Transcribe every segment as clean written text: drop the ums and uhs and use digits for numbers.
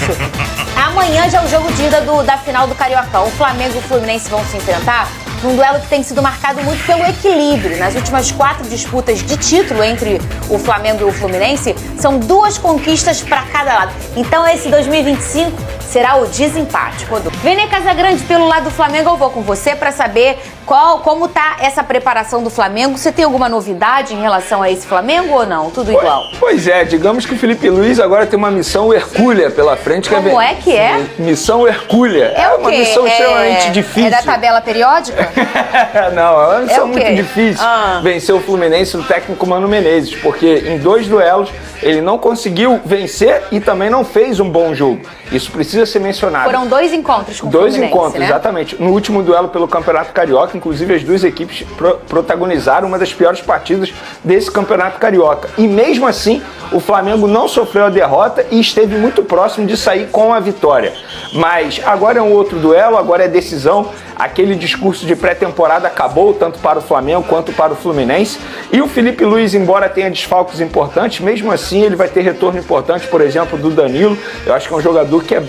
isso. Amanhã já é o jogo de ida da final do Cariocão. O Flamengo e o Fluminense vão se enfrentar num duelo que tem sido marcado muito pelo equilíbrio. Nas últimas 4 disputas de título entre o Flamengo e o Fluminense, são 2 conquistas para cada lado. Então esse 2025 será o desempate, Rodolfo. Vene Casagrande, pelo lado do Flamengo, eu vou com você para saber como tá essa preparação do Flamengo. Você tem alguma novidade em relação a esse Flamengo ou não? Tudo igual? Pois é, digamos que o Felipe Luiz agora tem uma missão hercúlea pela frente. Como é que é? Missão hercúlea. É o quê? Uma missão extremamente difícil. É da tabela periódica? Não, é uma missão muito difícil. Vencer o Fluminense do técnico Mano Menezes, porque em 2 duelos ele não conseguiu vencer e também não fez um bom jogo. Isso precisa ser mencionado. Foram 2 encontros com o 2 Fluminense, encontros, né? Exatamente. No último duelo pelo Campeonato Carioca, inclusive as 2 equipes protagonizaram uma das piores partidas desse Campeonato Carioca. E mesmo assim, o Flamengo não sofreu a derrota e esteve muito próximo de sair com a vitória. Mas agora é um outro duelo, agora é decisão. Aquele discurso de pré-temporada acabou tanto para o Flamengo quanto para o Fluminense. E o Felipe Luiz, embora tenha desfalques importantes, mesmo assim ele vai ter retorno importante, por exemplo, do Danilo. Eu acho que é um jogador que é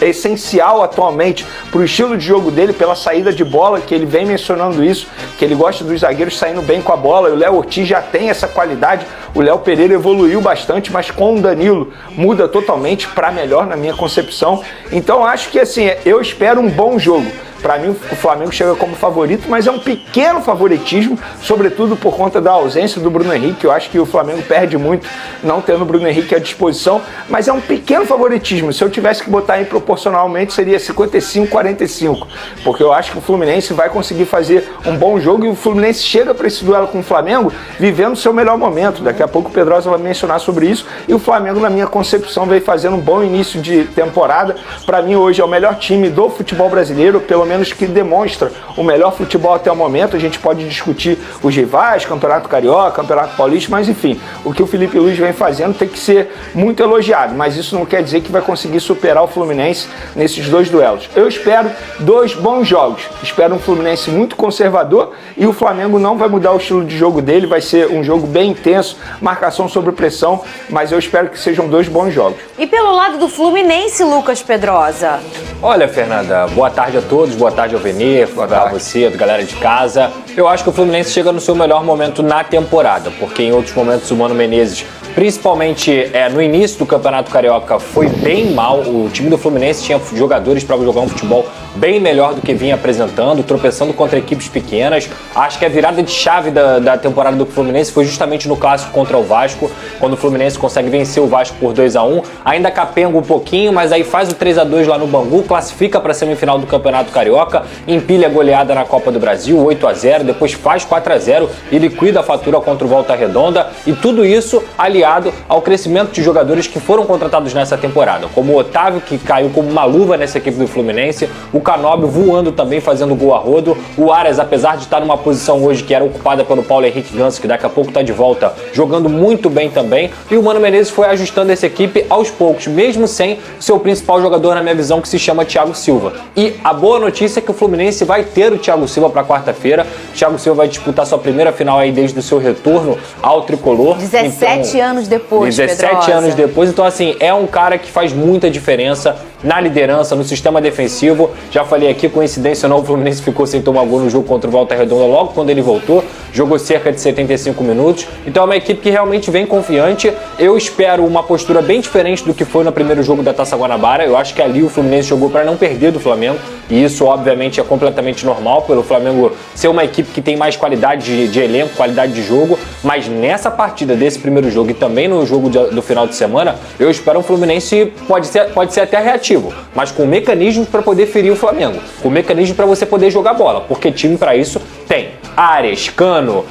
essencial atualmente para o estilo de jogo dele, pela saída de bola, que ele vem mencionando isso, que ele gosta dos zagueiros saindo bem com a bola. E o Léo Ortiz já tem essa qualidade. O Léo Pereira evoluiu bastante, mas com o Danilo muda totalmente para melhor na minha concepção. Então acho que assim, eu espero um bom jogo. Para mim, o Flamengo chega como favorito, mas é um pequeno favoritismo, sobretudo por conta da ausência do Bruno Henrique. Eu acho que o Flamengo perde muito não tendo o Bruno Henrique à disposição, mas é um pequeno favoritismo. Se eu tivesse que botar aí proporcionalmente, seria 55-45, porque eu acho que o Fluminense vai conseguir fazer um bom jogo e o Fluminense chega para esse duelo com o Flamengo vivendo o seu melhor momento. Daqui a pouco o Pedrosa vai mencionar sobre isso. E o Flamengo, na minha concepção, vem fazendo um bom início de temporada. Para mim, hoje é o melhor time do futebol brasileiro, pelo menos que demonstra o melhor futebol até o momento. A gente pode discutir os rivais, Campeonato Carioca, Campeonato Paulista, mas enfim, o que o Felipe Luiz vem fazendo tem que ser muito elogiado, mas isso não quer dizer que vai conseguir superar o Fluminense nesses 2 duelos. Eu espero 2 bons jogos, espero um Fluminense muito conservador e o Flamengo não vai mudar o estilo de jogo dele, vai ser um jogo bem intenso, marcação sobre pressão, mas eu espero que sejam 2 bons jogos. E pelo lado do Fluminense, Lucas Pedrosa? Olha, Fernanda, boa tarde a todos, boa tarde ao Venê, a você, a galera de casa. Eu acho que o Fluminense chega no seu melhor momento na temporada, porque em outros momentos o Mano Menezes, principalmente no início do Campeonato Carioca, foi bem mal. O time do Fluminense tinha jogadores para jogar um futebol bem melhor do que vinha apresentando, tropeçando contra equipes pequenas. Acho que a virada de chave da temporada do Fluminense foi justamente no clássico contra o Vasco, quando o Fluminense consegue vencer o Vasco por 2-1, ainda capenga um pouquinho, mas aí faz o 3-2 lá no Bangu, classifica para a semifinal do Campeonato Carioca, empilha a goleada na Copa do Brasil, 8-0, depois faz 4-0 e liquida a fatura contra o Volta Redonda, e tudo isso aliado ao crescimento de jogadores que foram contratados nessa temporada, como o Otávio, que caiu como uma luva nessa equipe do Fluminense, o Canóbio voando também, fazendo gol a rodo, o Arias, apesar de estar numa posição hoje que era ocupada pelo Paulo Henrique Ganso, que daqui a pouco está de volta, jogando muito bem também, e o Mano Menezes foi ajustando essa equipe aos poucos, mesmo sem seu principal jogador, na minha visão, que se chama Thiago Silva. E a boa notícia é que o Fluminense vai ter o Thiago Silva para quarta-feira. O Thiago Silva vai disputar sua primeira final aí desde o seu retorno ao tricolor. 17 anos depois, 17 anos depois, então assim, é um cara que faz muita diferença na liderança, no sistema defensivo. Já falei aqui, coincidência ou não, o Fluminense ficou sem tomar gol no jogo contra o Volta Redonda logo quando ele voltou, jogou cerca de 75 minutos, então é uma equipe que realmente vem confiante. Eu espero uma postura bem diferente do que foi no primeiro jogo da Taça Guanabara. Eu acho que ali o Fluminense jogou para não perder do Flamengo, e isso obviamente é completamente normal pelo Flamengo ser uma equipe que tem mais qualidade de elenco, qualidade de jogo, mas nessa partida desse primeiro jogo e também no jogo do final de semana, eu espero um Fluminense, pode ser até reativo, mas com mecanismos para poder ferir o Flamengo, com mecanismos para você poder jogar bola, porque time para isso tem. Arias, Cano,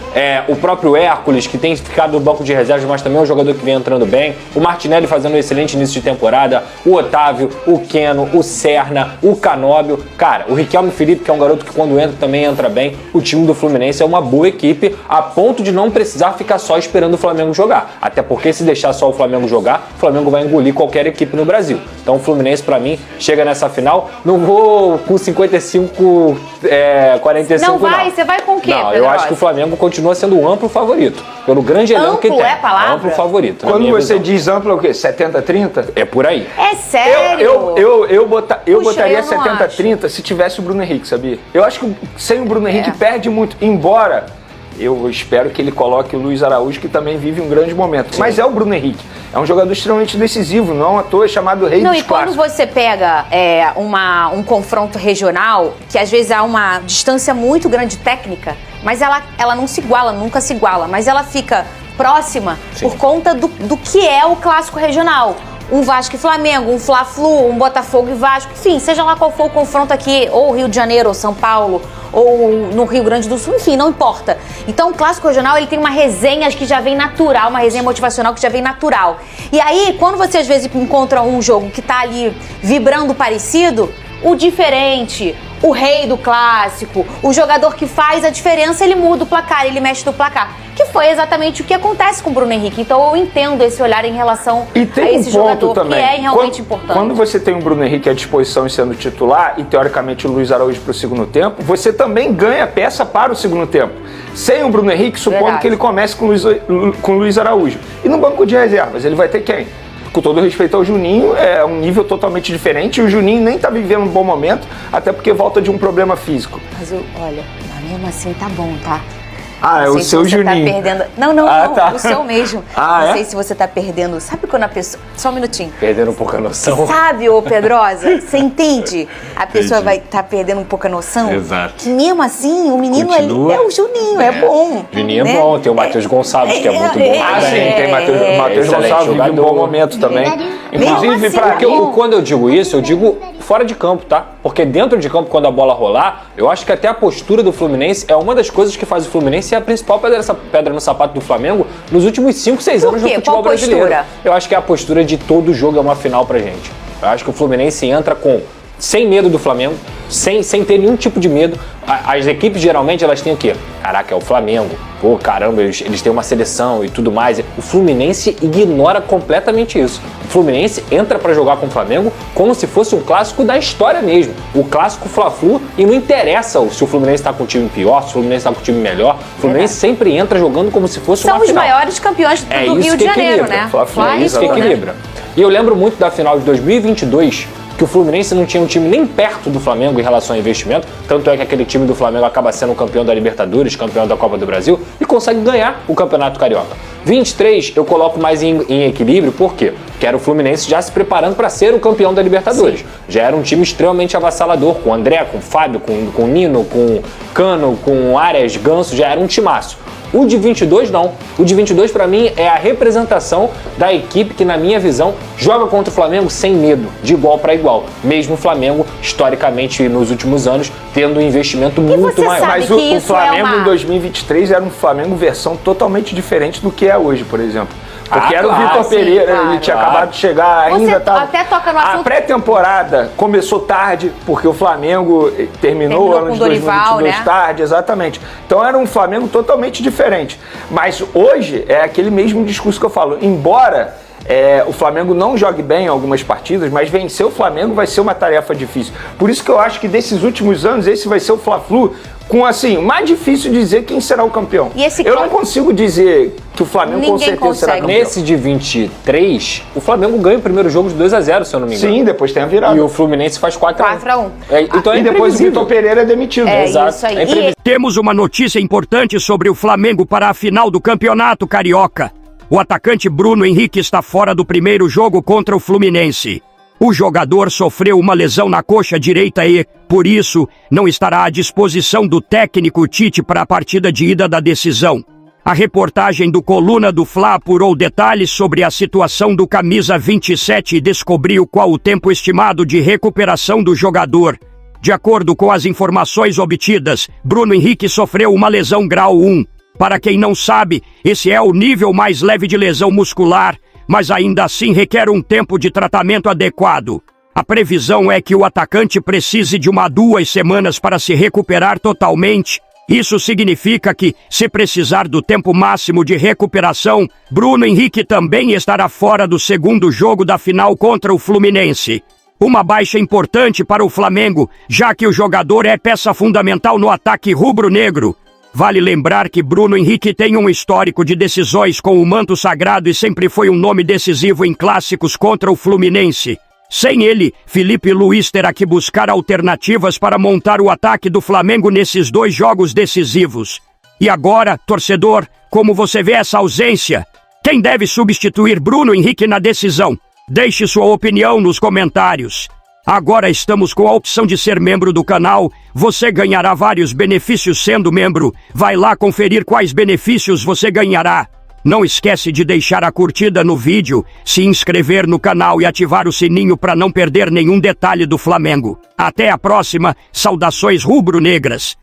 o próprio Hércules, que tem ficado no banco de reservas, mas também é um jogador que vem entrando bem, o Martinelli fazendo um excelente início de temporada, o Otávio, o Keno, o Serna, o Canóbio, cara, o Riquelme Felipe, que é um garoto que quando entra também entra bem. O time do Fluminense é uma boa equipe, a ponto de não precisar ficar só esperando o Flamengo jogar, até porque se deixar só o Flamengo jogar, o Flamengo vai engolir qualquer equipe no Brasil. Então o Fluminense, pra mim, chega nessa final, não vou com 55, 45 não. Você vai com quem? Não, eu Pedrosa? acho que o Flamengo continua sendo um amplo favorito. Pelo grande elenco que Amplo tem. é a palavra? Amplo favorito. Quando você diz amplo, é o quê? 70-30? É por aí. É sério? Eu Puxa, botaria eu não 70-30 se tivesse o Bruno Henrique, sabia? Eu acho que sem o Bruno Henrique perde muito, embora eu espero que ele coloque o Luiz Araújo, que também vive um grande momento. Sim. Mas é o Bruno Henrique. É um jogador extremamente decisivo, não à toa é chamado rei dos clássicos. E quando você pega um confronto regional, que às vezes há uma distância muito grande técnica, mas ela não se iguala, nunca se iguala, mas ela fica próxima por conta do que é o clássico regional. Um Vasco e Flamengo, um Fla-Flu, um Botafogo e Vasco, enfim, seja lá qual for o confronto aqui, ou Rio de Janeiro, ou São Paulo, ou no Rio Grande do Sul, enfim, não importa. Então o clássico regional, ele tem uma resenha que já vem natural, uma resenha motivacional que já vem natural. E aí, quando você às vezes encontra um jogo que tá ali vibrando parecido, o diferente, o rei do clássico, o jogador que faz a diferença, ele muda o placar, ele mexe no placar. Que foi exatamente o que acontece com o Bruno Henrique. Então eu entendo esse olhar em relação a esse jogador também. Que é realmente importante. Quando você tem o Bruno Henrique à disposição e sendo titular, e teoricamente o Luiz Araújo para o segundo tempo, você também ganha peça para o segundo tempo. Sem o Bruno Henrique, supondo que ele comece com o Luiz Araújo. E no banco de reservas, ele vai ter quem? Com todo respeito ao Juninho, é um nível totalmente diferente. E o Juninho nem tá vivendo um bom momento, até porque volta de um problema físico. Mas olha, mesmo assim tá bom, tá? Ah, é o seu Juninho. Tá perdendo... Não, o seu mesmo. Não sei se você tá perdendo. Sabe quando a pessoa... Só um minutinho. Perdendo um pouco a noção. Sabe, ô Pedrosa? Você entende? A pessoa vai estar perdendo um pouco a noção. Exato. Que mesmo assim, o menino ali é o Juninho, é bom. Juninho é bom. Tem o Matheus Gonçalves, que é muito bom. Ah, sim, tem Matheus Gonçalves, vive um bom momento também. Inclusive, quando eu digo isso, eu digo fora de campo, tá? Porque dentro de campo, quando a bola rolar, eu acho que até a postura do Fluminense é uma das coisas que faz o Fluminense ser a principal pedra no sapato do Flamengo nos últimos 5, 6 anos no futebol brasileiro. Eu acho que a postura de todo jogo é uma final pra gente. Eu acho que o Fluminense entra sem medo do Flamengo, sem ter nenhum tipo de medo. As equipes geralmente elas têm o quê? Caraca, é o Flamengo. Pô, caramba, eles têm uma seleção e tudo mais. O Fluminense ignora completamente isso. O Fluminense entra pra jogar com o Flamengo como se fosse um clássico da história mesmo. O clássico Fla-Flu, e não interessa se o Fluminense tá com um time pior, se o Fluminense tá com um time melhor. O Fluminense sempre entra jogando como se fosse uma final. São os maiores campeões do Rio de Janeiro, né? É isso que equilibra. E eu lembro muito da final de 2022, que o Fluminense não tinha um time nem perto do Flamengo em relação a investimento, tanto é que aquele time do Flamengo acaba sendo campeão da Libertadores, campeão da Copa do Brasil e consegue ganhar o Campeonato Carioca. 23 eu coloco mais em equilíbrio, por quê? Porque era o Fluminense já se preparando para ser o campeão da Libertadores. Sim. Já era um time extremamente avassalador, com o André, com o Fábio, com o Nino, com o Cano, com o Arias, Ganso, já era um timaço. O de 22 não. O de 22 para mim é a representação da equipe que, na minha visão, joga contra o Flamengo sem medo, de igual para igual. Mesmo o Flamengo, historicamente, nos últimos anos, tendo um investimento muito maior. Mas o Flamengo em 2023 era um Flamengo versão totalmente diferente do que é hoje, por exemplo. Porque era o Vitor Pereira, ele tinha acabado de chegar, ainda estava... até toca no assunto... A pré-temporada começou terminou porque o Flamengo terminou o ano de 2022 tarde, exatamente. Então era um Flamengo totalmente diferente. Mas hoje é aquele mesmo discurso que eu falo, embora... o Flamengo não jogue bem em algumas partidas, mas vencer o Flamengo vai ser uma tarefa difícil. Por isso que eu acho que desses últimos anos, esse vai ser o Fla-Flu com, assim, mais difícil dizer quem será o campeão. Eu não consigo dizer que o Flamengo com certeza será campeão. Nesse de 23, o Flamengo ganha o primeiro jogo de 2-0, se eu não me engano. Sim, depois tem a virada. E o Fluminense faz 4-1. Então e depois o Vitor Pereira é demitido. Exato. Isso aí. Temos uma notícia importante sobre o Flamengo para a final do Campeonato Carioca. O atacante Bruno Henrique está fora do primeiro jogo contra o Fluminense. O jogador sofreu uma lesão na coxa direita e, por isso, não estará à disposição do técnico Tite para a partida de ida da decisão. A reportagem do Coluna do Fla apurou detalhes sobre a situação do camisa 27 e descobriu qual o tempo estimado de recuperação do jogador. De acordo com as informações obtidas, Bruno Henrique sofreu uma lesão grau 1. Para quem não sabe, esse é o nível mais leve de lesão muscular, mas ainda assim requer um tempo de tratamento adequado. A previsão é que o atacante precise de 1 a 2 semanas para se recuperar totalmente. Isso significa que, se precisar do tempo máximo de recuperação, Bruno Henrique também estará fora do segundo jogo da final contra o Fluminense. Uma baixa importante para o Flamengo, já que o jogador é peça fundamental no ataque rubro-negro. Vale lembrar que Bruno Henrique tem um histórico de decisões com o manto sagrado e sempre foi um nome decisivo em clássicos contra o Fluminense. Sem ele, Felipe Luiz terá que buscar alternativas para montar o ataque do Flamengo nesses 2 jogos decisivos. E agora, torcedor, como você vê essa ausência? Quem deve substituir Bruno Henrique na decisão? Deixe sua opinião nos comentários. Agora estamos com a opção de ser membro do canal. Você ganhará vários benefícios sendo membro. Vai lá conferir quais benefícios você ganhará. Não esquece de deixar a curtida no vídeo, se inscrever no canal e ativar o sininho para não perder nenhum detalhe do Flamengo. Até a próxima. Saudações rubro-negras.